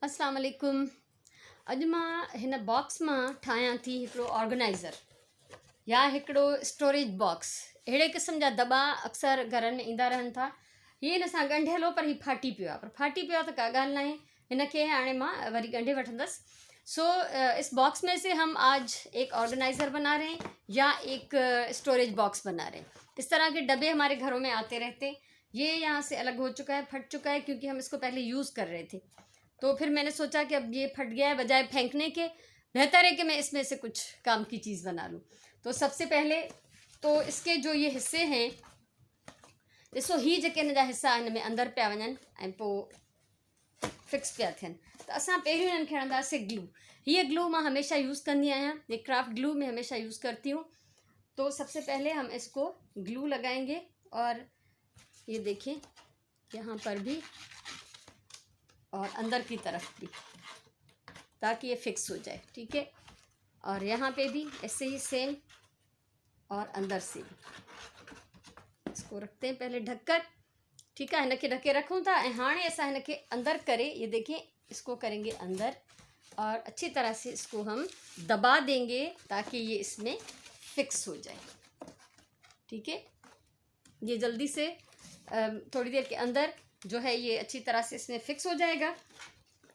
अस्सलाम वालेकुम। अॼु मां हिन बॉक्स मां ठाहियां थी हिकिड़ो ऑर्गेनाइज़र या हिकिड़ो स्टोरेज बॉक्स। अहिड़े क़िस्म जा दॿा अक्सर घरनि में ईंदा रहनि था। हीअ हिन सां ॻंढियल हो पर हीअ फाटी पियो आहे, पर फाटी पियो आहे त का ॻाल्हि न आहे, हिन खे हाणे मां वरी ॻंढे वठंदसि। सो इस बॉक्स में से हम आज एक ऑर्गेनाइज़र बना रहे हैं या एक स्टोरेज बॉक्स बना रहे हैं। इस तरह के डब्बे हमारे घरों में आते रहते हैं। ये यहाँ से अलग हो चुका है, फट चुका है, क्योंकि हम इसको पहले यूज़ कर रहे थे। तो फिर मैंने सोचा कि अब ये फट गया है, बजाय फेंकने के बेहतर है कि मैं इसमें से कुछ काम की चीज़ बना लूँ। तो सबसे पहले तो इसके जो ये हिस्से हैं, ॾिसो ही जेके हिन जा हिस्सा हिन में अंदरि पिया वञनि ऐं पोइ फिक्स पिया थियनि, त असां पहिरियों हिननि खे हणंदासीं ग्लू। हीअ ग्लू मां हमेशा यूज़ कंदी आहियां, ये क्राफ्ट ग्लू में हमेशा यूज़ करती हूँ। तो सबसे पहले हम इसको ग्लू लगाएंगे और ये देखिए यहाँ पर भी और अंदर की तरफ भी, ताकि ये फिक्स हो जाए। ठीक है, और यहाँ पे भी ऐसे ही सेम, और अंदर से भी इसको रखते हैं पहले ढककर। ठीक है, हिनखे ढके रखूँ था ऐं हाणे असां हिनखे अंदर करे, ये देखिए इसको करेंगे अंदर और अच्छी तरह से इसको हम दबा देंगे ताकि ये इसमें फिक्स हो जाए। ठीक है, ये जल्दी से थोड़ी देर के अंदर जो है ये अच्छी तरह से इसमें फिक्स हो जाएगा।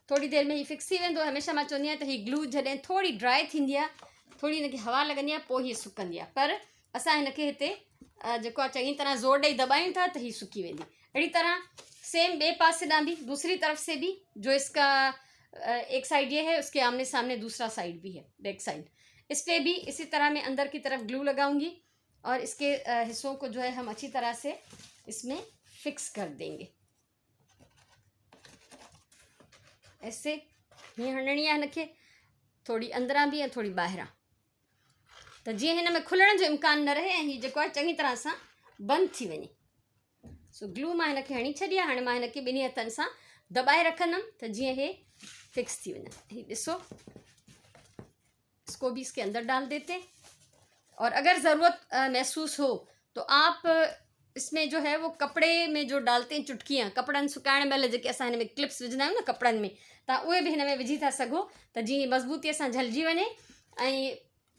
थोड़ी देर में ही फिक्स थी वेंदो। हमेशा मां चवंदी आहियां त हीअ ग्लू जॾहिं थोड़ी ड्राई थींदी आहे, थोड़ी हिनखे हवा लॻंदी आहे, पोइ हीअ सुकंदी आहे। पर असां हिनखे हिते जेको आहे चङी तरह ज़ोर ॾेई दॿायूं था त हीअ सुकी वेंदी। अहिड़ी तरह सेम ॿिए पासे ॾांहुं भी, दूसरी तरफ से भी, जो इसका एक साइड ये है, उसके आमने सामने दूसरा साइड भी है, बैक साइड। इस पर भी इसी तरह मैं अंदर की तरफ ग्लू लगाऊंगी और इसके हिस्सों को जो है हम अच्छी तरह से इसमें फिक्स कर देंगे। ऐसे हीअं हणणी आहे हिनखे, थोड़ी अंदरां भी ऐं थोड़ी ॿाहिरां, त जीअं हिन में खुलण जो इम्कान न रहे ऐं हीअ जेको आहे चङी तरह सां बंदि थी वञे। सो ग्लू मां हिनखे हणी छॾी आहे। हाणे मां हिनखे ॿिन्ही हथनि सां दॿाए रखंदमि त जीअं हे फिक्स थी वञे। हीअ ॾिसो, इसको भी इसके अंदर डाल देते, और अगर ज़रूरत महसूस हो तो आप इसमें जो है वो कपड़े में जो डालते हैं चुटकियाँ, कपड़नि सुकाइण महिल जेके असां हिन में क्लिप्स विझंदा आहियूं न कपड़नि में, तव्हां उहे बि हिन में विझी था सघो त जीअं मज़बूतीअ सां झलिजी वञे ऐं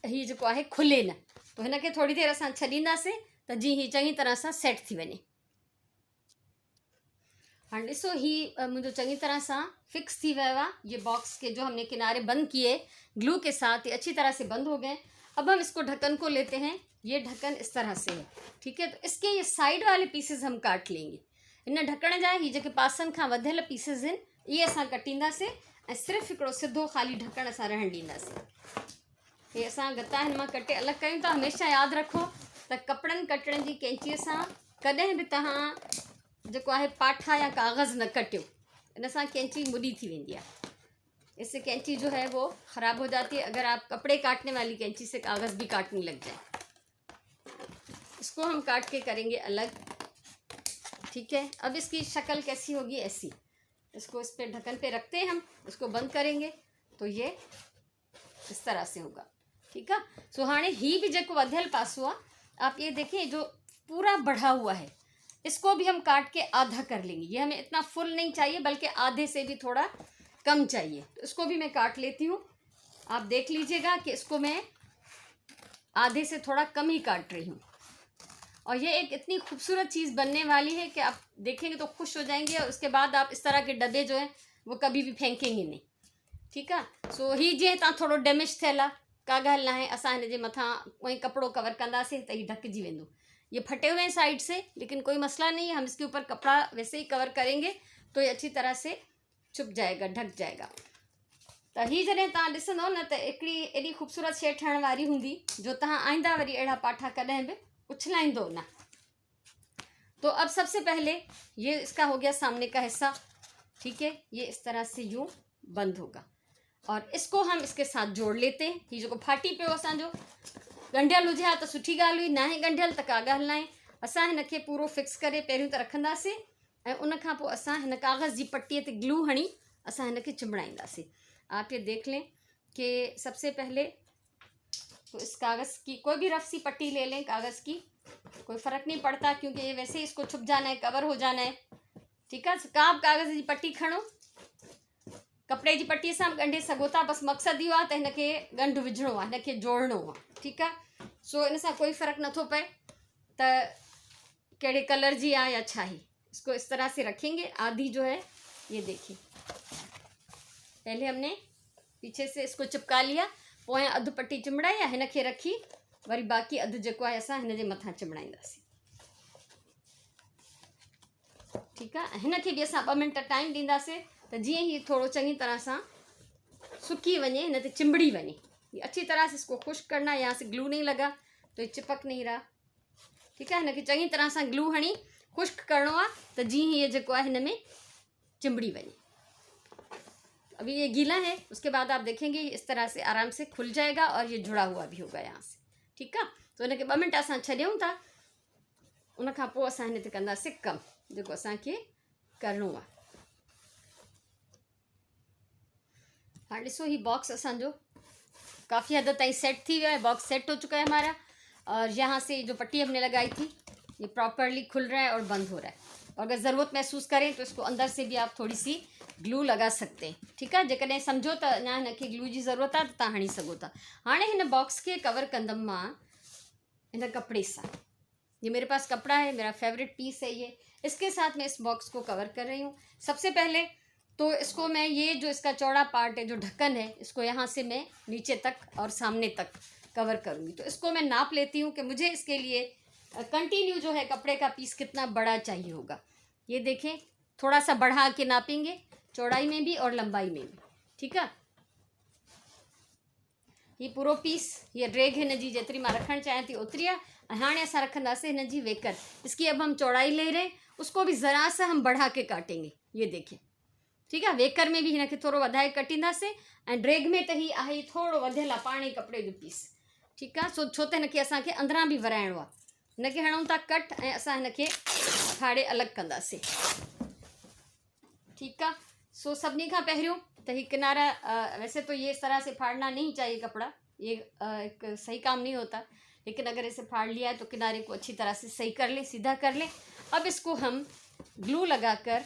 हीअ जेको आहे खुले न। तो हिनखे थोड़ी देरि असां छॾींदासीं त जीअं हीअ चङी तरह सां सेट थी वञे। हाँ ॾिसो, ही मुझे चंगी तरह से फिक्स थी गया। ये बॉक्स के जो हमने किनारे बंद किए ग्लू के साथ, ये अच्छी तरह से बंद हो गए। अब हम इसको ढक्कन को लेते हैं। ये ढक्कन इस तरह से है। ठीक है, तो इसके ये साइड वाले पीसेस हम काट लेंगे। इन ढक्कन जा ही जो पासन का वधियल पीसेस हैं, ये असां कटींदासीं ऐं सिर्फ़ु हिकिड़ो सिधो ख़ाली ढक्कन असां रहण ॾींदासीं। ये असां गत्ता हिन मां कटे अलग कयूं था। हमेशा याद रखो त कपड़न कटण जी कैंचीअ सां कॾहिं बि तव्हां जो है पाठा या कागज़ न कटियो, इन सां कैंची मुड़ी थी वेंदी है। इससे कैंची जो है वो ख़राब हो जाती है अगर आप कपड़े काटने वाली कैंची से कागज़ भी काटने लग जाए। इसको हम काट के करेंगे अलग। ठीक है, अब इसकी शक्ल कैसी होगी, ऐसी। इसको इस पे ढक्कन पे रखते हैं हम, इसको बंद करेंगे तो ये इस तरह से होगा। ठीक है, सो हाणे ही भी जो वधियल पासो आ, आप ये देखिए जो पूरा बढ़ा हुआ है, इसको भी हम काट के आधा कर लेंगे। ये हमें इतना फुल नहीं चाहिए, बल्कि आधे से भी थोड़ा कम चाहिए, तो इसको भी मैं काट लेती हूँ। आप देख लीजिएगा कि इसको मैं आधे से थोड़ा कम ही काट रही हूँ। और ये एक इतनी खूबसूरत चीज़ बनने वाली है कि आप देखेंगे तो खुश हो जाएंगे, और उसके बाद आप इस तरह के डब्बे जो हैं वो कभी भी फेंकेंगे नहीं। ठीक है, सो ही जे तव्हां थोड़ो डैमेज थियल आहे, का ॻाल्हि न आहे, असां हिन जे मथां वही कपिड़ो कवर कंदासीं त ही ढकजी वेंदो। ये फटे हुए हैं साइड से, लेकिन कोई मसला नहीं है, हम इसके ऊपर कपड़ा वैसे ही कवर करेंगे तो ये अच्छी तरह से छुप जाएगा, ढक जाएगा। तो ही जॾहिं तव्हां ॾिसंदो न त हिकिड़ी एॾी ख़ूबसूरत शइ ठहण वारी हूंदी जो तव्हां आईंदा वरी अहिड़ा पाठा कॾहिं भी उछलाईंदो न। तो अब सबसे पहले ये इसका हो गया सामने का हिस्सा। ठीक है, ये इस तरह से यूँ बंद होगा और इसको हम इसके साथ जोड़ लेते हैं। ये जो फाटी पियो असांजो, ॻंढियल हुजे हा त सुठी ॻाल्हि हुई, ना आहे ॻंढियल त का ॻाल्हि न आहे। असां हिनखे पूरो फिक्स करे पहिरियों त रखंदासीं ऐं उन खां पोइ असां हिन कागज़ जी पट्टीअ ते ग्लू हणी असां हिनखे चिमड़ाईंदासीं। आप ये देख लें कि सबसे पहले तो इस कागज़ की कोई भी रफ सी पट्टी ले लें, कागज़ की, कोई फ़र्क नहीं पड़ता, क्योंकि ये वैसे ही इसको छुप जाना है, कवर हो जाना है। ठीक है, काब कागज़ की पट्टी खणो कपिड़े जी पट्टी सां ॻंढे सघो था, बसि मक़सदु इहो आहे त हिनखे ॻंढु विझिणो आहे, हिनखे जोड़णो आहे, ठीकु आहे। सो इन सां कोई फ़र्क़ु नथो पए त कहिड़े कलर जी आहे या छा ही। इसको इस तरह से रखेंगे। आधी जो है ये देखिए, पहले हमने पीछे से इसको चिपका लिया, पोइ अधु पट्टी चिमड़ाई या हिनखे रखी, वरी बाक़ी अधु जेको आहे असां हिन जे मथां चिमड़ाईंदासीं, ठीकु आहे। हिनखे बि असां 2 मिंट टाइम ॾींदासीं त जीअं ही थोड़ो चङी तरह सां सुकी वञे, हिन ते चिंबड़ी वञे। ये अच्छी तरह से इसको खुश्क करना है, यहाँ से ग्लू नहीं लगा तो ये चिपक नहीं रहा, ठीकु आहे। हिनखे चङी तरह सां ग्लू हणी खुश्क करिणो आहे त जीअं हीअ जेको आहे हिन में चिंबड़ी वञे। अभी ये गीला है, उसके बाद आप देखेंगे इस तरह से आराम से खुल जाएगा और ये जुड़ा हुआ भी होगा यहाँ से, ठीकु आहे। तो हिनखे 2 मिंट असां छॾियूं था, उन खां पोइ असां हिन ते कंदासीं कमु जेको असांखे करिणो आहे। हाँ ॾिसो, ही बॉक्स असांजो काफ़ी हद ताईं सेट थी गया है, बॉक्स सेट हो चुका है हमारा। और यहाँ से जो पट्टी हमने लगाई थी ये प्रॉपरली खुल रहा है और बंद हो रहा है। और अगर ज़रूरत महसूस करें तो इसको अंदर से भी आप थोड़ी सी ग्लू लगा सकते हैं, ठीकु आहे। जेकॾहिं सम्झो त अञा हिनखे ग्लू जी ज़रूरत आहे त तव्हां हणी सघो था। हाणे हिन बॉक्स के कवर कंदमि मां इन कपड़े सां। ये मेरे पास कपड़ा है, मेरा फेवरेट पीस है ये, इसके साथ मैं इस बॉक्स को कवर कर रही हूँ। सबसे पहले तो इसको मैं ये जो इसका चौड़ा पार्ट है, जो ढक्कन है, इसको यहाँ से मैं नीचे तक और सामने तक कवर करूँगी। तो इसको मैं नाप लेती हूँ कि मुझे इसके लिए कंटिन्यू जो है कपड़े का पीस कितना बड़ा चाहिए होगा। ये देखें, थोड़ा सा बढ़ा के नापेंगे, चौड़ाई में भी और लंबाई में भी, ठीकु आहे। ये पूरो पीस, ये ड्रेग हिन जी जेतिरी मां रखणु चाहियां थी ओतिरी आहे। हाणे असां रखंदासीं हिन जी वेकर। इसकी अब हम चौड़ाई ले रहे हैं, उसको भी ज़रा सा हम बढ़ा के काटेंगे, ये देखें, ठीकु आहे। वेकर में भी हिनखे थोरो वधाए कटींदासीं ऐं ड्रेग में त ही आहे थोरो वधियल आहे पाणे कपिड़े जो पीस, ठीकु आहे। सो छो त हिनखे असांखे अंदरां बि वराइणो आहे। हिनखे हणूं था कट ऐं असां हिनखे फाड़े अलॻि कंदासीं, ठीकु आहे। सो सभिनी खां पहिरियों तो ये किनारा, वैसे तो ये इस तरह से फाड़ना नहीं चाहिए कपड़ा, ये एक सही काम नहीं होता, लेकिन अगर इसे फाड़ लिया है तो किनारे को अच्छी तरह से सही कर ले, सीधा कर ले। अब इसको हम ग्लू लगाकर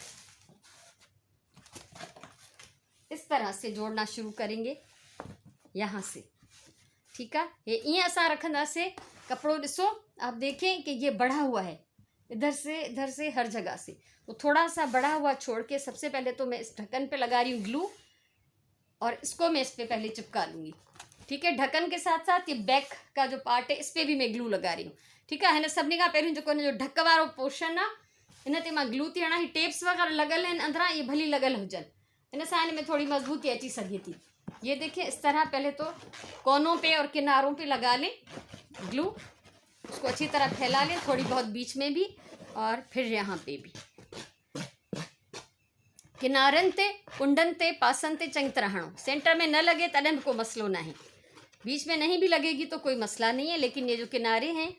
इस तरह से जोड़ना शुरू करेंगे यहाँ से, ठीक है। ये ईअं असां रखंदासीं कपड़ो। ॾिसो, आप देखें कि ये बढ़ा हुआ है इधर से हर जगह से। तो थोड़ा सा बढ़ा हुआ छोड़ के सबसे पहले तो मैं इस ढक्कन पे लगा रही हूँ ग्लू, और इसको मैं इस पर पहले चिपका लूँगी, ठीक है। ढक्कन के साथ साथ ये बैक का जो पार्ट है इस पर भी मैं ग्लू लगा रही हूँ, ठीकु आहे। हिन सभिनी खां पहिरियों जेको हिन जो ढक वारो पोर्शन आहे हिन ते मां ग्लू थी हणां। ही टेप्स वग़ैरह लॻल आहिनि अंदरां, ये भली लॻल हुजनि, इन सां हिन में थोड़ी मजबूती अची सघे थी। ये देखिए, इस तरह पहले तो कोनों पे और किनारों पे लगा लें ग्लू, उसको अच्छी तरह फैला लें, थोड़ी बहुत बीच में भी और फिर यहाँ पे भी। किनारनि ते, कुंडनि ते, पासनि ते चङी तरह हणो। सेंटर में न लगे तॾहिं भी कोई मसलो ना है, बीच में नहीं भी लगेगी तो कोई मसला नहीं है, लेकिन ये जो किनारे हैं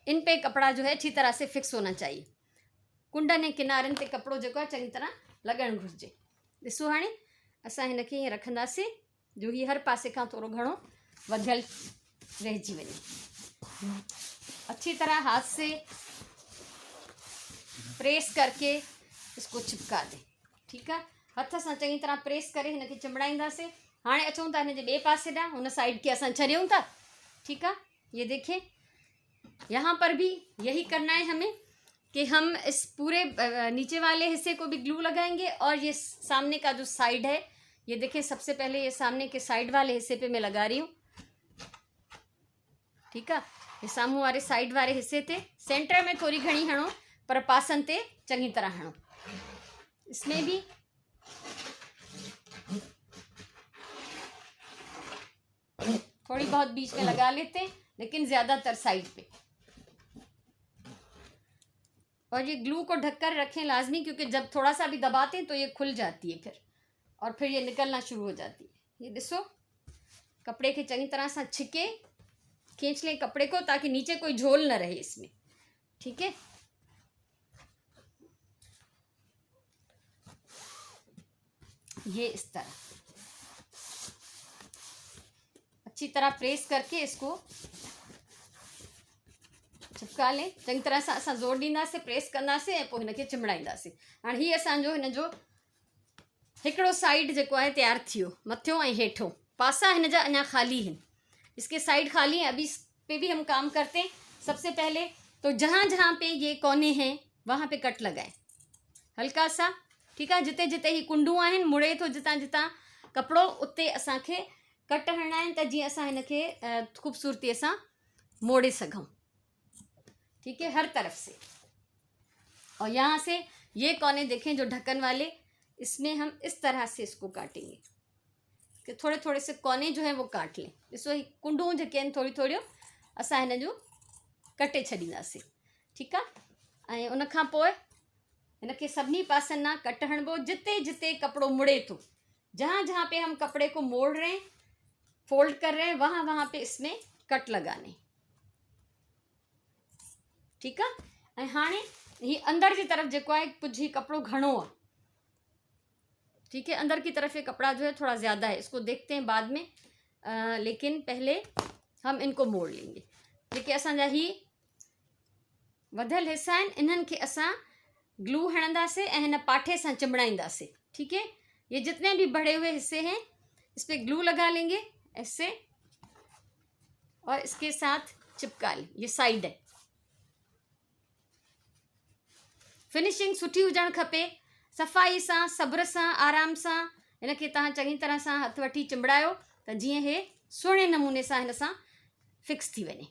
इन पे कपड़ा जो है अच्छी तरह से फिक्स होना चाहिए। कुंडनि ऐं किनारनि ते कपिड़ो जेको आहे चङी तरह लॻणु घुरिजे। ॾिसो, हाणे असां हिनखे हीअं रखंदासीं जो ही हर पासे खां थोरो घणो वधियल रहिजी वञे। अच्छी तरह हाथ से प्रेस करके इसको चिपका दें, ठीकु आहे। हथ सां चङी तरह प्रेस करे हिनखे चिमड़ाईंदासीं। हाणे अचूं था हिन जे ॿिए पासे ॾांहुं, हुन साइड के असां छॾियूं था, ठीकु आहे। ये देखें, यहाँ पर भी यही करना है हमें कि हम इस पूरे नीचे वाले हिस्से को भी ग्लू लगाएंगे, और ये सामने का जो साइड है, ये देखें, सबसे पहले ये सामने के साइड वाले हिस्से पे मैं लगा रही हूँ, ठीकु आहे। ये साम्हूं वारे साइड वारे हिस्से ते सेंटर में थोड़ी घणी हणो, पर पासनि ते चङी तरह हणो। इसमें भी थोड़ी बहुत बीच में लगा लेते हैं, लेकिन ज़्यादातर साइड पे। और ये ग्लू को ढककर रखें लाजमी, क्योंकि जब थोड़ा सा भी दबाते हैं तो ये खुल जाती है फिर, और फिर ये निकलना शुरू हो जाती है। ये दिसो, कपड़े के चंगी तरह से छिके खींच लें कपड़े को, ताकि नीचे कोई झोल न रहे इसमें, ठीक है। ये इस तरह अच्छी तरह प्रेस करके इसको चिपका लें। चंगी तरह सां असां जोर ॾींदासीं, प्रेस कंदासीं ऐं पोइ हिनखे चिमड़ाईंदासीं। हाणे हीअ असांजो हिन जो हिकिड़ो साइड जेको आहे तैयार थी वियो, मथियों ऐं हेठों पासा हिन जा अञा खाली हैं, इसके साइड खाली हैं। अभी इस पे भी हम काम करते हैं। सबसे पहले तो जहाँ जहाँ पे ये कोने हैं वहाँ पे कट लगाएं हल्का सा, ठीक है। जिते जिते ही कुंडू आहिनि मुड़े थो जितां जितां कपिड़ो, उते असांखे कट हणणा आहिनि त जीअं असां हिनखे ख़ूबसूरतीअ सां मोड़े सघूं, ठीक है, हर तरफ से। और यहाँ से ये कोने देखें जो ढक्कन वाले, इसमें हम इस तरह से इसको काटेंगे कि थोड़े थोड़े से कोने जो है वो काट लें। ॾिसो ही कुंडूं जेके आहिनि थोड़ी थोड़ियूं असां हिन जूं कटे छॾींदासीं, ठीकु आहे। ऐं उन खां पोइ हिनखे सभिनी पासनि ना कट हणबो, जिते जिते कपड़ो मुड़े तो, जहाँ जहाँ पे हम कपड़े को मोड़ रहे हैं, फोल्ड कर रहे हैं, वहाँ वहाँ पे इसमें कट लगाने, ठीक है। ऐं हाणे ही अंदर की तरफ जेको आहे कुछ ही कपड़ो घणो आहे, ठीक है, अंदर की तरफ ये कपड़ा जो है थोड़ा ज़्यादा है, इसको देखते हैं बाद में। लेकिन पहले हम इनको मोड़ लेंगे। जेके असांजा ही वधियल हिस्सा आहिनि इन्हनि खे असां ग्लू हणंदासीं ऐं हिन पाठे सां चिमड़ाईंदासीं, ठीक है। ये जितने भी बढ़े हुए हिस्से हैं इस पर ग्लू लगा लेंगे ऐसे और इसके साथ चिपका लें। ये साइड है। फिनिशिंग सुठी हुजण खपे, सफ़ाई सां, सब्र सां, आराम सां हिनखे तव्हां चङी तरह सां हथ वठी चिंबड़ायो त जीअं हे सुहिणे नमूने सां हिन सां फिक्स थी वञे,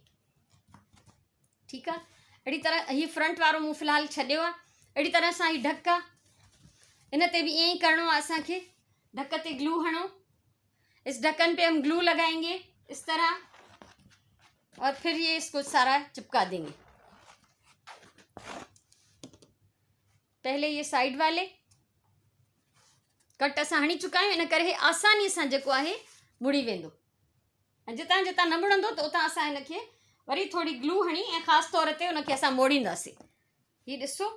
ठीकु आहे। अहिड़ी तरह ही फ्रंट वारो मूं फ़िलहाल छॾियो आहे। अहिड़ी तरह सां ही ढक आहे, इन ते भी ईअं ई करिणो आहे असांखे। ढक ते ग्लू हणो, इस ढक्कन पे हम ग्लू लगाएंगे इस तरह और फिर ये इसको सारा चिपका देंगे। पहले ये साइड वाले कट असां हणी चुका आहियूं, इन करे आसानी सां जेको आहे मुड़ी वेंदो, ऐं जितां जितां न मुड़ंदो त उतां असां हिनखे वरी थोड़ी ग्लू हणी ऐं ख़ासि तौर ते उनखे असां मोड़ींदासीं। ये ॾिसो,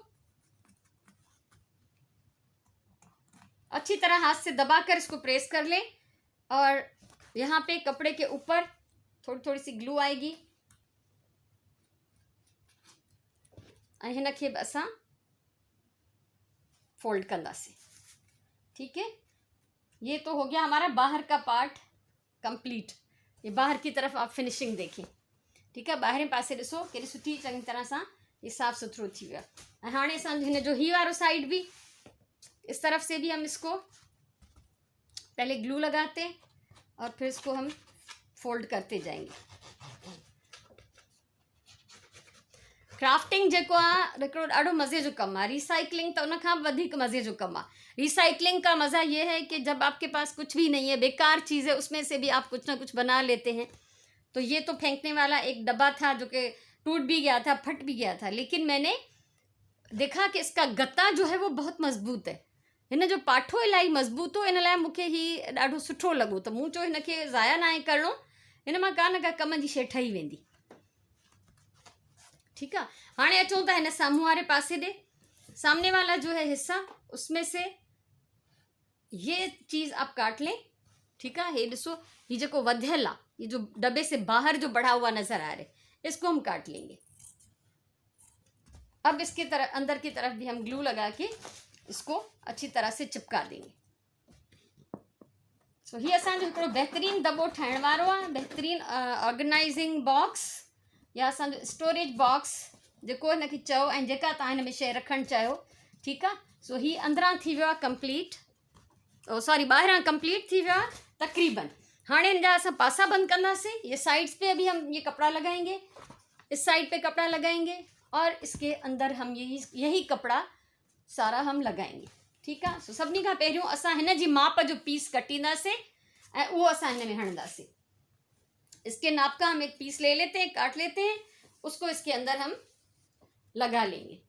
अच्छी तरह हाथ से दबाकर इसको प्रेस कर ले और यहाँ पे कपड़े के ऊपर थोड़ी थोड़ी सी ग्लू आएगी ऐं हिनखे बि असां फोल्ड कंदासीं, ठीक है। ये तो हो गया हमारा बाहर का पार्ट कंप्लीट। ये बाहर की तरफ आप फिनिशिंग देखें, ठीक है। ॿाहिरें पासे ॾिसो केॾी सुठी चङी तरह सां ये साफ़ सुथरो थी वियो आहे। ऐं हाणे असां हिन जो ही वारो साइड भी इस तरफ से भी हम इसको पहले ग्लू लगाते और फिर इसको हम फोल्ड करते जाएंगे। क्राफ्टिंग जेको आहे हिकिड़ो ॾाढो मज़े जो कमु आहे। रिसाइकलिंग त उन खां वधीक मज़े जो कमु आहे। रिसाइकलिंग का मज़ा ये है कि जब आपके पास कुछ भी नहीं है, बेकार चीज़ है, उसमें से भी आप कुछ ना कुछ बना लेते हैं। तो ये तो फेंकने वाला एक डब्बा था जो कि टूट भी गया था, फट भी गया था, लेकिन मैंने देखा कि इसका गत्ता जो है वो बहुत मज़बूत है। हिन जो पाठो इलाही मज़बूत हो, इन लाइ मूंखे ही ॾाढो सुठो लॻो त मूं चयो हिनखे ज़ाया न आहे करिणो, हिन मां का न का कम जी शइ ठही वेंदी, ठीक है। हाँ अचूँ था हिन साम्हूं वाले पासे दे, सामने वाला जो है हिस्सा उसमें से ये चीज़ आप काट लें, ठीक है। ये ॾिसो ये जो वधियल आहे, ये जो डब्बे से बाहर जो बढ़ा हुआ नजर आ रहा है, इसको हम काट लेंगे। अब इसके तरफ अंदर की तरफ भी हम ग्लू लगा के इसको अच्छी तरह से चिपका देंगे। सो ही असांजो हिकिड़ो बेहतरीन दॿो ठाहिण वारो आहे, बेहतरीन ऑर्गेनाइजिंग बॉक्स या असांजो स्टोरेज बॉक्स जेको हिनखे चयो ऐं जेका तव्हां हिन में शइ रखणु चाहियो, ठीकु आहे। सो ही अंदरां थी वियो आहे कंप्लीट, सॉरी ॿाहिरां कंप्लीट थी वियो आहे तक़रीबन। हाणे हिन जा असां पासा बंदि कंदासीं। ये साइड्स पे अभी हम ये कपड़ा लगाएंगे, इस साइड पे कपड़ा लगाएंगे और इसके अंदर हम यही कपड़ा सारा हम लगाएंगे, ठीक है। सो सभिनी खां पहिरियों असां हिन जी माप जो पीस कटींदासीं ऐं उहो असां हिन में हणंदासीं। इसके नाप का हम एक पीस ले लेते हैं, काट लेते हैं, उसको इसके अंदर हम लगा लेंगे।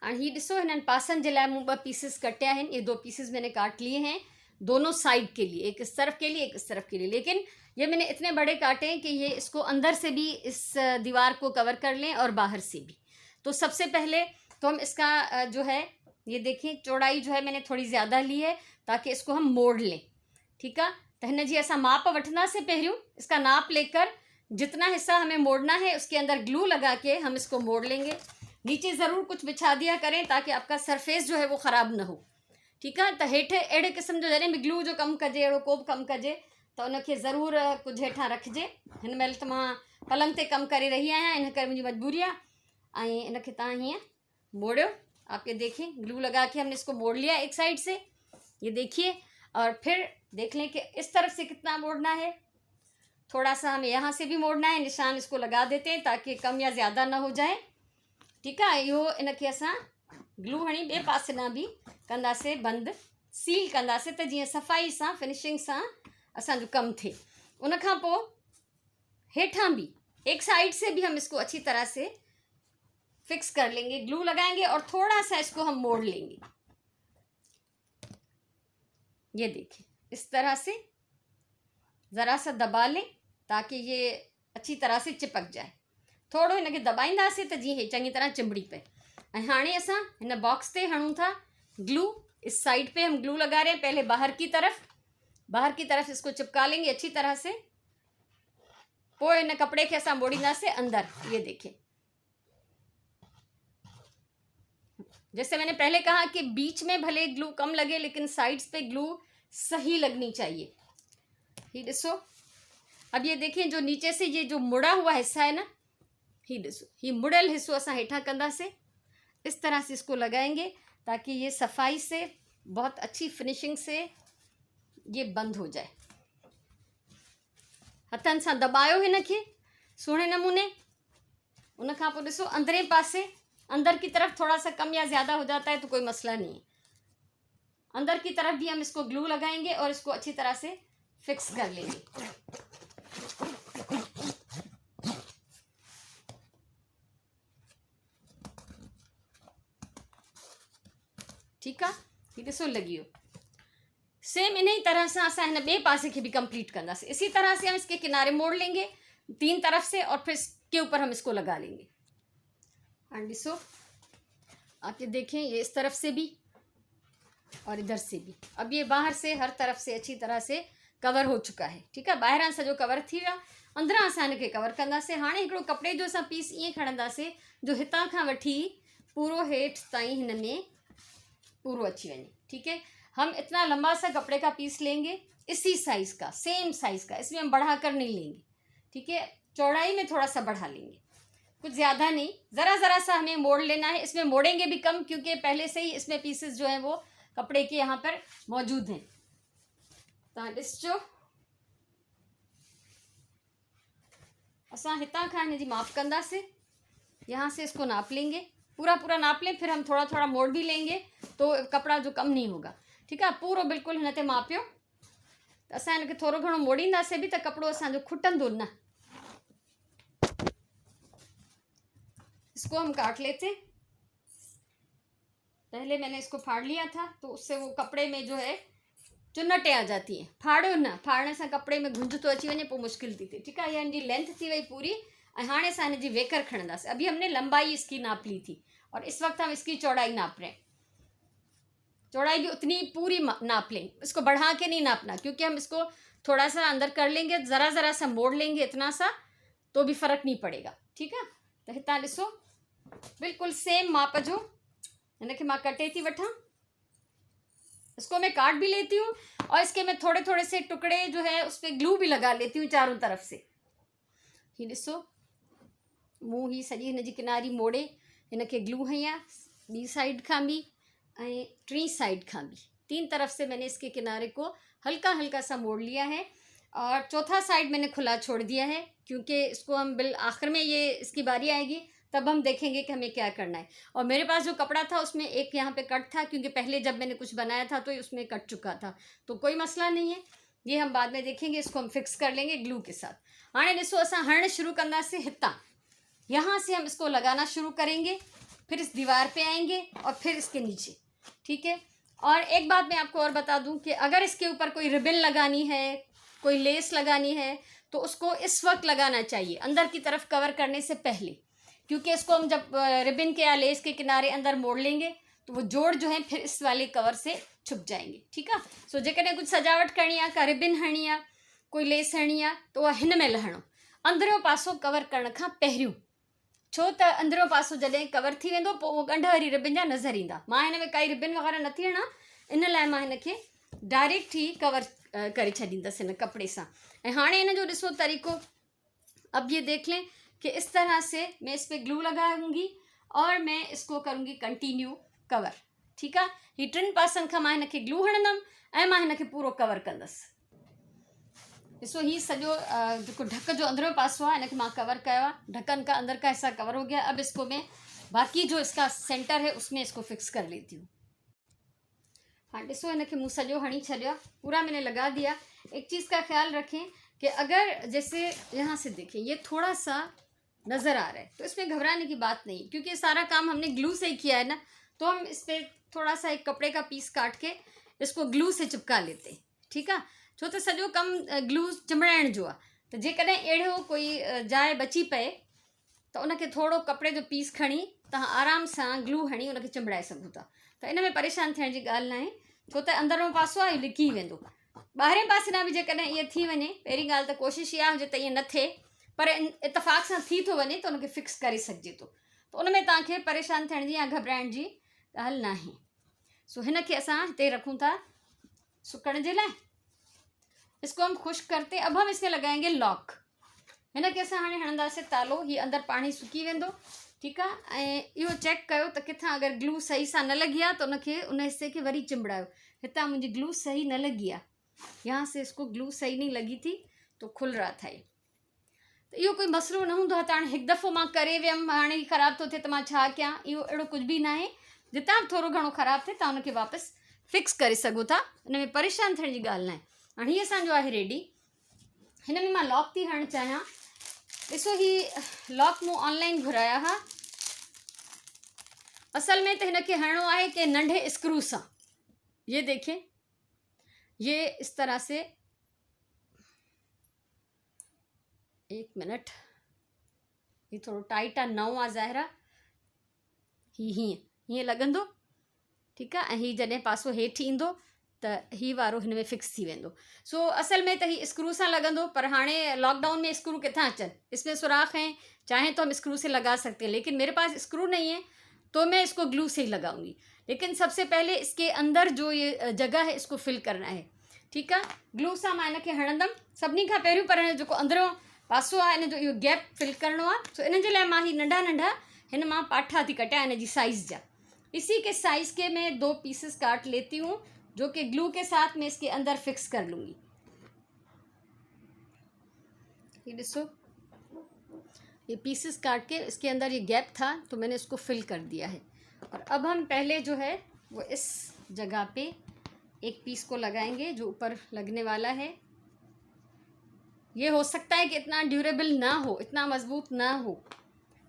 और ये ॾिसो हिननि पासनि जे लाइ मूं 2 पीसेस कटिया आहिनि। ये 2 पीसेस मैंने काट लिए हैं दोनों साइड के लिए, एक इस तरफ के लिए एक इस तरफ के लिए, लेकिन ये मैंने इतने बड़े काटे हैं कि ये इसको अंदर से भी इस दीवार को कवर कर लें और बाहर से भी। तो सबसे पहले तो हम इसका जो है ये देखिए चौड़ाई जो है मैंने थोड़ी ज़्यादा ली है ताकि इसको हम मोड़ लें, ठीक है। तो हिन जी असां माप वठना से पहिरियों इसका नाप लेकर जितना हिस्सा हमें मोड़ना है उसके अंदर ग्लू लगा के हम इसको मोड़ लेंगे। नीचे ज़रूर कुछ बिछा दिया करें ताकि आपका सरफेस जो है वो ख़राब ना हो। ठीकु आहे। त हेठि अहिड़े क़िस्म जो जॾहिं बि ग्लू जो कमु कजे, अहिड़ो को बि कमु कजे त उनखे ज़रूरु कुझु हेठां रखिजे। हिन महिल त मां पलंग ते कमु करे रही आहियां, इन करे मुंहिंजी मजबूरी आहे। ऐं इनखे तव्हां हीअं मोड़ियो। आप ये देखें, ग्लू लगा के हमने इसको मोड़ लिया एक साइड से, ये देखिए। और फिर देख लें कि इस तरफ से कितना मोड़ना है। थोड़ा सा हमें यहाँ से भी मोड़ना है, निशान इसको लगा देते हैं ताकि कम या ज़्यादा ना हो जाए। ठीकु आहे। इहो इनखे असां ग्लू हणी ॿिए पासे ना बि कंदासीं बंदि, सील कंदासीं त जीअं सफ़ाई सां फिनिशिंग सां असांजो कमु थिए। उन खां पोइ हेठां भी एक साइड से भी हम इसको अच्छी तरह से फिक्स कर लेंगे, ग्लू लगाएंगे और थोड़ा सा इसको हम मोड़ लेंगे। ये देखिए, इस तरह से ज़रा सा दबा लें ताकि ये अच्छी तरह से चिपक जाए। थोड़ो इनखे दबाईंदासीं त जीअं हे चङी तरह चिंबड़ी पए। ऐं हाणे असां हिन बॉक्स ते हणूं था ग्लू। इस साइड पे हम ग्लू लगा रहे हैं, पहले बाहर की तरफ इसको चिपका लेंगे अच्छी तरह से। पोइ इन कपड़े के असां मोड़ींदासीं अंदर। ये देखिए, जैसे मैंने पहले कहा कि बीच में भले ग्लू कम लगे लेकिन साइड्स पे ग्लू सही लगनी चाहिए। ही ॾिसो, अब ये देखिए जो नीचे से ये जो मुड़ा हुआ हिस्सा है ना, ही ॾिसो, ही मुड़ियल हिस्सो असां हेठां कंदासीं। इस तरह से इसको लगाएंगे ताकि ये सफाई से बहुत अच्छी फिनिशिंग से ये बंद हो जाए। हथनि सां दबायो हिनखे सुहिणे नमूने। उन खां पोइ ॾिसो अंदरे पासे, अंदर की तरफ थोड़ा सा कम या ज़्यादा हो जाता है तो कोई मसला नहीं है। अंदर की तरफ भी हम इसको ग्लू लगाएंगे और इसको अच्छी तरह से फिक्स कर लेंगे। ठीकु आहे। हीउ ॾिसो लॻी वियो। सेम इन ही तरह से असां हिन ॿिए पासे के भी कंप्लीट कंदासीं। इसी तरह से हम इसके किनारे मोड़ लेंगे 3 तरफ से और फिर इसके ऊपर हम इसको लगा लेंगे। एंड ॾिसो, आप ये देखें, ये इस तरफ से भी और इधर से भी। अब ये बाहर से हर तरफ से अच्छी तरह से कवर हो चुका है। ठीकु आहे। ॿाहिरां सॼो कवर थी वियो आहे। अंदरां असां हिनखे कवर कंदासीं। हाणे हिकिड़ो कपिड़े जो असां पीस ईअं खणंदासीं जो हितां खां वठी पूरो हेठि ताईं हिन में पूरो अच्छी वञे। ठीक है। हम इतना लंबा सा कपड़े का पीस लेंगे, इसी साइज़ का, सेम साइज़ का। इसमें हम बढ़ा कर नहीं लेंगे। ठीक है। चौड़ाई में थोड़ा सा बढ़ा लेंगे, कुछ ज़्यादा नहीं, ज़रा सा हमें मोड़ लेना है। इसमें मोड़ेंगे भी कम क्योंकि पहले से ही इसमें पीसेस जो हैं वो कपड़े के यहाँ पर मौजूद हैं। तो ॾिसजो, असां हितां खां हिन जी माप कंदासीं। यहाँ से इसको नाप लेंगे, पूरा नाप लें, फिर हम थोड़ा मोड़ भी लेंगे तो कपड़ा जो कम नहीं होगा। ठीकु आहे। पूरो बिल्कुलु हिन ते मापियो त असां हिनखे थोरो घणो मोड़ींदासीं बि त कपिड़ो असांजो खुटंदो न। इसको हम काट लेते। पहले मैंने इसको फाड़ लिया था तो उससे वो कपड़े में जो है चुन्नटें आ जाती हैं। फाड़ो न, फाड़ने से कपड़े में घुंझ तो अची वञे, पोइ मुश्किल थी थिए। ठीकु आहे। इहा हिनजी लेंथ थी वई पूरी। ऐं हाणे असां हिनजी वेकर खणंदासीं। अभी हमने लंबाई इसकी नाप ली थी और इस वक्त हम इसकी चौड़ाई नाप रहे हैं। चौड़ाई भी उतनी पूरी नाप लें, इसको बढ़ा के नहीं नापना क्योंकि हम इसको थोड़ा सा अंदर कर लेंगे, ज़रा सा मोड़ लेंगे इतना सा तो भी फ़र्क नहीं पड़ेगा। ठीकु आहे। त हितां ॾिसो बिल्कुलु सेम माप जो हिनखे मां कटे थी वठां। इसको मैं काट भी लेती हूँ और इसके मैं थोड़े से टुकड़े जो है उस पर ग्लू भी लगा लेती हूँ चारों तरफ से। ही ॾिसो, मूं ही सॼी हिन जी किनारी मोड़े हिनखे ग्लू हईं ॿी साइड खां भी ऐं टी साइड खां भी। 3 तरफ से मैंने इसके किनारे को हल्का सा मोड़ लिया है और चौथा साइड मैंने खुला छोड़ दिया है क्योंकि इसको हम आखिर में ये इसकी बारी आएगी तब हम देखेंगे कि हमें क्या करना है। और मेरे पास जो कपड़ा था उसमें एक यहाँ पे कट था क्योंकि पहले जब मैंने कुछ बनाया था तो उसमें कट चुका था, तो कोई मसला नहीं है, ये हम बाद में देखेंगे। इसको हम फिक्स कर लेंगे ग्लू के साथ। हाणे ॾिसो असां हणणु शुरू कंदासीं हितां। यहाँ से हम इसको लगाना शुरू करेंगे, फिर इस दीवार पे आएंगे और फिर इसके नीचे। ठीक है। और एक बात मैं आपको और बता दूं कि अगर इसके ऊपर कोई रिबन लगानी है, कोई लेस लगानी है तो उसको इस वक्त लगाना चाहिए, अंदर की तरफ कवर करने से पहले, क्योंकि इसको हम जब रिबन के या लेस के किनारे अंदर मोड़ लेंगे तो वो जोड़ जो है फिर इस वाले कवर से छुप जाएंगे। ठीक है। सो जेकॾहिं कुछ सजावट करनी है, का रिबन हणी आहे, कोई लेस हणी आहे तो वह हिन में लहणो। अंदरियों पासो कवर करण खां पहिरियों छो त अंदरों पासो जॾहिं कवर थी वेंदो पोइ उहो ॻंढ वारी रिबिन जा नज़र ईंदा। मां हिन में काई रिबिन वग़ैरह नथी हणां, इन लाइ मां हिन खे डायरेक्ट ही कवर करे छॾींदसि हिन कपिड़े सां। ऐं हाणे हिन जो ॾिसो तरीक़ो। अब ये देख लें कि इस तरह से मैं इस पर ग्लू लगाऊंगी और मैं इसको करूँगी कंटिन्यू कवर। ठीक है, ही 3 पासन खां मां हिन खे ग्लू हणंदमि ऐं मां हिन खे पूरो कवर कंदसि। ॾिसो ही सॼो जेको ढक जो अंदरों पासो आहे हिन खे मां कवर कयो आहे, ढक्कन का अंदर का हिस्सा कवर हो गया। अब इसको मैं बाकी जो इसका सेंटर है उसमें इसको फिक्स कर लेती हूँ। हाँ ॾिसो हिन खे मूं सॼो हणी छॾियो आहे, पूरा मैंने लगा दिया। एक चीज़ का ख्याल रखें कि अगर जैसे यहाँ से देखें ये थोड़ा सा नज़र आ रहा है तो इसमें घबराने की बात नहीं, क्योंकि ये सारा काम हमने ग्लू से ही किया है ना। तो हम इस पर थोड़ा सा एक कपड़े का पीस काट के इसको ग्लू से चिपका लेते हैं। ठीक है, छो तो सॼो कम ग्लू चिमड़ाइण जो आहे। तो जेकॾहिं अहिड़ो कोई जाइ बची पए तो उनखे थोड़ो कपिड़े जो पीस खणी तव्हां आराम सां ग्लू हणी उनखे चिमड़ाए सघो था। त इन में परेशान थियण जी ॻाल्हि न आहे, छो त अंदरों पासो आहे लिकी वेंदो। ॿाहिरें पासे ना बि जेकॾहिं ईअं थी वञे, पहिरीं ॻाल्हि त कोशिशि इहा हुजे त ईअं न थिए, पर इतफ़ाक़ सां थी थो वञे त उनखे फिक्स करे सघिजे थो। त उन में तव्हांखे परेशान थियण जी या घबराइण जी ॻाल्हि न आहे। सो हिन खे असां हिते रखूं था सुकण जे लाइ। इसको हम खुश्क करते, अब हम इसमें लगाएंगे लॉक। हिन खे असां हाणे हणंदासीं तालो, ही अंदरि पाणी सुकी वेंदो। ठीकु आहे, ऐं इहो चेक कयो त किथां अगरि ग्लू सही सां न लॻी आहे त उनखे उन हिस्से खे वरी चिंबड़ायो। हितां मुंहिंजी ग्लू सही न लगी आहे, यहाँ से इसको ग्लू सही नहीं लगी थी तो खुल रहा था ये। तो इहो कोई मसलो न हूंदो आहे त हाणे हिकु दफ़ो मां करे वियमि हाणे ही ख़राबु थो थिए त मां छा कयां, इहो अहिड़ो कुझु बि न आहे। जितां बि थोरो घणो ख़राबु थिए तव्हां उनखे वापसि फिक्स करे सघो था, हिन में परेशान थियण जी ॻाल्हि न आहे। हाणे हीअ असांजो आहे रेडी। हिन में मां लॉक थी हणणु चाहियां। ॾिसो ही लॉक मूं ऑनलाइन घुराया हुआ। असल में तो हिन खे हणणो आहे कि नंढे स्क्रू सां। ये देखें, ये इस तरह से, एक मिनट, ये थोड़ो टाइट आहे, नओं आहे ज़ाहिरा। ही हीअं लॻंदो। ठीकु आहे, ऐं हीअ जॾहिं पासो हेठि ईंदो त ही वारो हिन में फिक्स थी वेंदो। सो असल में तो ही स्क्रू सां लॻंदो, पर हाणे लॉकडाउन में स्क्रू किथां अचनि, इसमें सुराख हैं, चाहें तो हम स्क्रू से लगा सकते हैं, लेकिन मेरे पास स्क्रू नहीं है तो मैं इसको ग्लू से ही लगाऊंगी। लेकिन सबसे पहले इसके अंदर जो ये जगह है इसको फिल करना है। ठीकु आहे, ग्लू सां मां हिनखे हणंदमि सभिनी खां पहिरियों, पर हिन जेको अंदरों पासो आहे हिन जो इहो गैप फिल करिणो आहे। सो इन जे लाइ मां ही नंढा नंढा हिन मां पाठा थी कटिया हिन जी साइज़ जा। इसी के साइज़ के मैं 2 पीसेस काट लेती हूँ, जो कि ग्लू के साथ मैं इसके अंदर फिक्स कर लूँगी। ये देखो, ये पीसेस काट के इसके अंदर ये गैप था तो मैंने इसको फिल कर दिया है। और अब हम पहले जो है वो इस जगह पे एक पीस को लगाएंगे जो ऊपर लगने वाला है। ये हो सकता है कि इतना ड्यूरेबल ना हो, इतना मजबूत ना हो।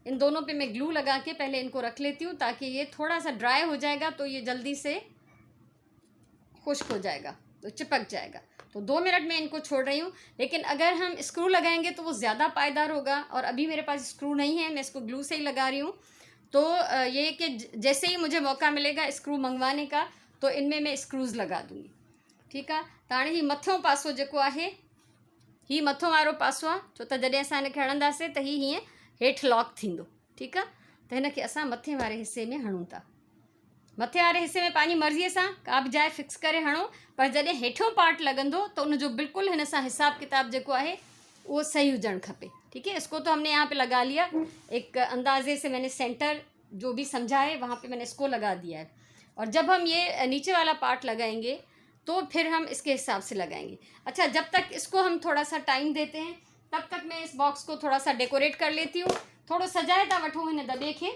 इन दोनों पे मैं ग्लू लगा के पहले इनको रख लेती हूँ, ताकि ये थोड़ा सा ड्राई हो जाएगा तो ये जल्दी से खुश्क हो जाएगा, तो चिपक जाएगा। तो 2 मिनट में इनको छोड़ रही हूँ। लेकिन अगर हम स्क्रू लगाएंगे तो वो ज़्यादा पायदार होगा, और अभी मेरे पास स्क्रू नहीं है, मैं इसको ग्लू से ही लगा रही हूँ। तो ये कि जैसे ही मुझे मौका मिलेगा स्क्रू मंगवाने का तो इनमें मैं स्क्रूज़ लगा दूँगी। ठीक है, तो हाणे ही मथों पासो जेको आहे, ही मथों वारो पासो आहे, छो त जॾहिं असां हिनखे हणंदासीं त ही हीअं हेठि लॉक थींदो। ठीकु आहे, त हिनखे असां मथे वारे हिस्से में हणूं था। मथे वारे हिस्से में पंहिंजी मर्ज़ीअ सां का बि जाइ फिक्स करे हणो, पर जॾहिं हेठियों पार्ट लॻंदो तो उनजो बिल्कुलु हिन सां हिसाब किताब जेको आहे वो सही हुजणु खपे। ठीक है, इसको तो हमने यहाँ पे लगा लिया, एक अंदाजे से मैंने सेंटर जो भी समझा है वहाँ पे मैंने इसको लगा दिया है। और जब हम ये नीचे वाला पार्ट लगाएंगे तो फिर हम इसके हिसाब से लगाएंगे। अच्छा, जब तक इसको हम थोड़ा सा टाइम देते हैं तब तक मैं इस बॉक्स को थोड़ा सा डेकोरेट कर लेती हूँ। थोड़ो सजाए था वठूं हिन दॿे खे।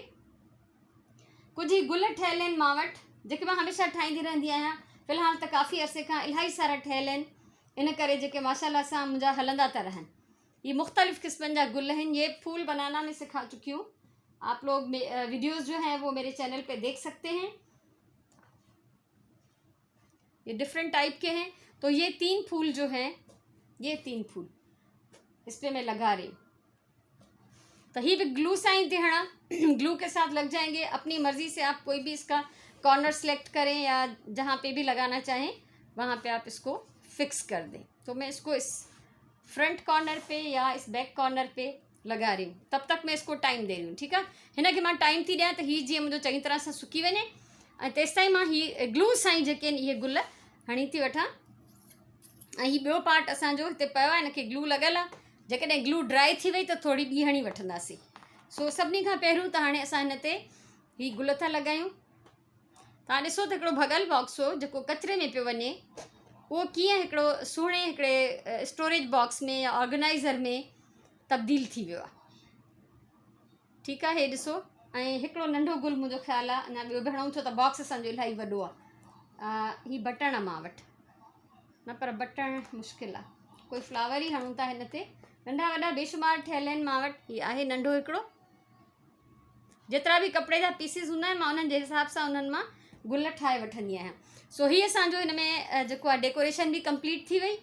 कुछ ही गुल ठहियल आहिनि मां वटि, जेके मां हमेशह ठाहींदी रहंदी आहियां। फ़िलहाल त काफ़ी अरसे खां इलाही सारा ठहियल आहिनि, इन करे जेके माशाल्लाह सां मुंहिंजा हलंदा था रहनि। ये मुख्तलिफ़ क़िस्मनि जा गुल हैं। ये फूल बनाना मैं सिखा चुकी हूँ, आप लोग वीडियोज़ जो हैं वो मेरे चैनल पे देख सकते हैं। ये डिफरेंट टाइप के हैं। तो ये 3 फूल जो हैं, ये 3 फूल इस पर मैं लगा रही हूँ। तो ही भी ग्लू से ही हणा, ग्लू के साथ लग जाएंगे। अपनी मर्ज़ी से आप कोई भी इसका कॉर्नर सेलेक्ट करें या जहाँ पे भी लगाना चाहें वहाँ पे आप इसको फिक्स कर दें। तो मैं इसको इस फ्रंट कॉर्नर पे या इस बैक कॉर्नर पे लगा रही हूँ, तब तक मैं इसको टाइम दे रही हूँ। ठीकु आहे, हिन खे मां टाइम थी ॾियां त हीअ जीअं मुंहिंजो चङी तरह सां सुकी वञे ऐं तेसिताईं मां हीअ ग्लू सां ई जेके आहिनि इहे गुल हणी थी वठां। ऐं हीउ ॿियो पार्ट असांजो हिते पियो आहे, हिनखे ग्लू लॻल आहे। जेकॾहिं ग्लू ड्राई थी वई त थोरी ॿी हणी वठंदासीं। सो सभिनी खां पहिरियों त हाणे असां हिन ते हीअ गुल था लॻायूं। तव्हां ॾिसो त हिकिड़ो भॻल बॉक्स हो जेको कचिरे में पियो वञे, उहो कीअं हिकिड़ो सुहिणे हिकिड़े स्टोरेज बॉक्स में या ऑर्गेनाइज़र में तब्दील थी वियो आहे। ठीकु आहे, हे ॾिसो। ऐं हिकिड़ो नंढो गुल मुंहिंजो ख़्यालु आहे अञा ॿियो बि हणूं, छो त बॉक्स असांजो इलाही वॾो आहे। हीअ बटण आहे मां वटि, न पर बटण मुश्किल आहे, कोई फ्लावर ई हणूं था हिन ते। नंढा वॾा बेशुमार ठहियल आहिनि मां वटि। हीअ आहे नंढो हिकिड़ो। जेतिरा बि कपिड़े जा पीसिस हूंदा आहिनि मां उन्हनि जे हिसाब सां उन्हनि मां गुल ठाहे वठंदी आहियां। सो हीअ असांजो हिन में जेको आहे डेकोरेशन बि कंप्लीट थी वई।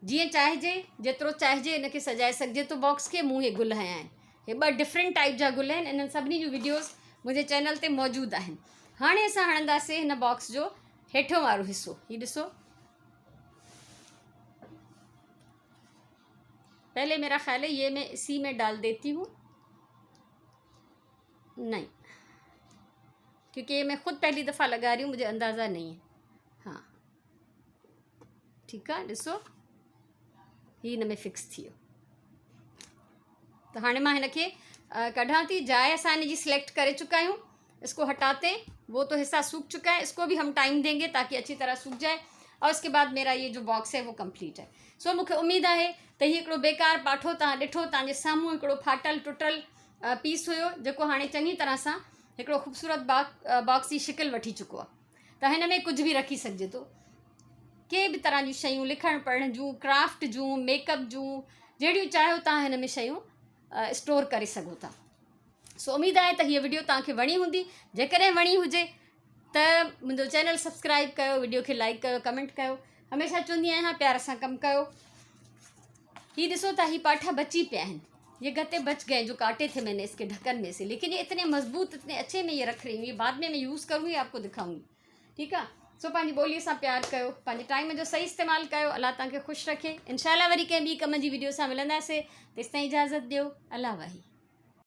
जीअं चाहिजे, जेतिरो चाहिजे हिनखे सजाए सघिजे थो बॉक्स खे। मूं हे गुल हया आहिनि, हे 2 डिफरेंट टाइप जा गुल आहिनि। इन्हनि सभिनी जूं वीडियोज़ मुंहिंजे चैनल ते मौजूदु आहिनि। हाणे असां हणंदासीं हिन बॉक्स जो हेठों वारो हिसो। हीअ ॾिसो, पहले मेरा ख्याल है ये मैं इसी में डाल देती हूँ। नहीं, क्योंकि ये मैं ख़ुद पहली दफ़ा लगा रही हूँ, मुझे अंदाज़ा नहीं है। हाँ ठीकु आहे, ॾिसो हीअ हिन में फिक्स थी वियो। तो हाणे मां हिन खे कढां थी। जाए असां हिन जी सिलेक्ट करे चुका आहियूं। इसको हटाते, वो तो हिस्सा सूख चुका है, इसको भी हम टाइम देंगे ताकि अच्छी तरह सूख जाए। और उसके बाद मेरा ये जो बॉक्स है वो कंप्लीट है। सो मूंखे उम्मीद आहे त हीअ हिकिड़ो बेकार पाठो तव्हां ॾिठो, तव्हांजे साम्हूं हिकिड़ो फाटल टुटल पीस हुयो जेको हाणे चङी तरह सां हिकिड़ो ख़ूबसूरत बॉक्स जी शिकिल वठी चुको आहे। त हिन में कुझु बि रखी सघिजे थो, के बि तरह जूं शयूं, लिखण पढ़ण जूं, क्राफ्ट जूं, मेकअप जूं, जहिड़ियूं चाहियो तव्हां हिन में शयूं स्टोर करे सघो था। सो उम्मीद आहे त हीअ वीडियो तव्हांखे वणी हूंदी। जेकॾहिं वणी हुजे त मुंहिंजो चैनल सब्सक्राइब कयो, वीडियो खे लाइक कयो, कमेंट कयो। हमेशह चवंदी आहियां प्यार सां कमु कयो। ये ॾिसो त ही पाठा बची पिया आहिनि, ये गत्ते बच गए जो काटे थे मैंने इसके ढक्कन में से, लेकिन ये इतने मजबूत, इतने अच्छे में ये रख रही हूँ। ये बाद में मैं यूज़ करूँगी, आपको दिखाऊंगी। ठीकु आहे, सो पंहिंजी ॿोलीअ सां प्यार कयो, पंहिंजे टाइम जो सही इस्तेमालु कयो। अल्लाह तव्हांखे ख़ुशि रखे। इंशाअल्लाह वरी कंहिं ॿी कम जी वीडियो सां मिलंदासीं। तेसिताईं इजाज़त ॾियो। अल्लाह वाही।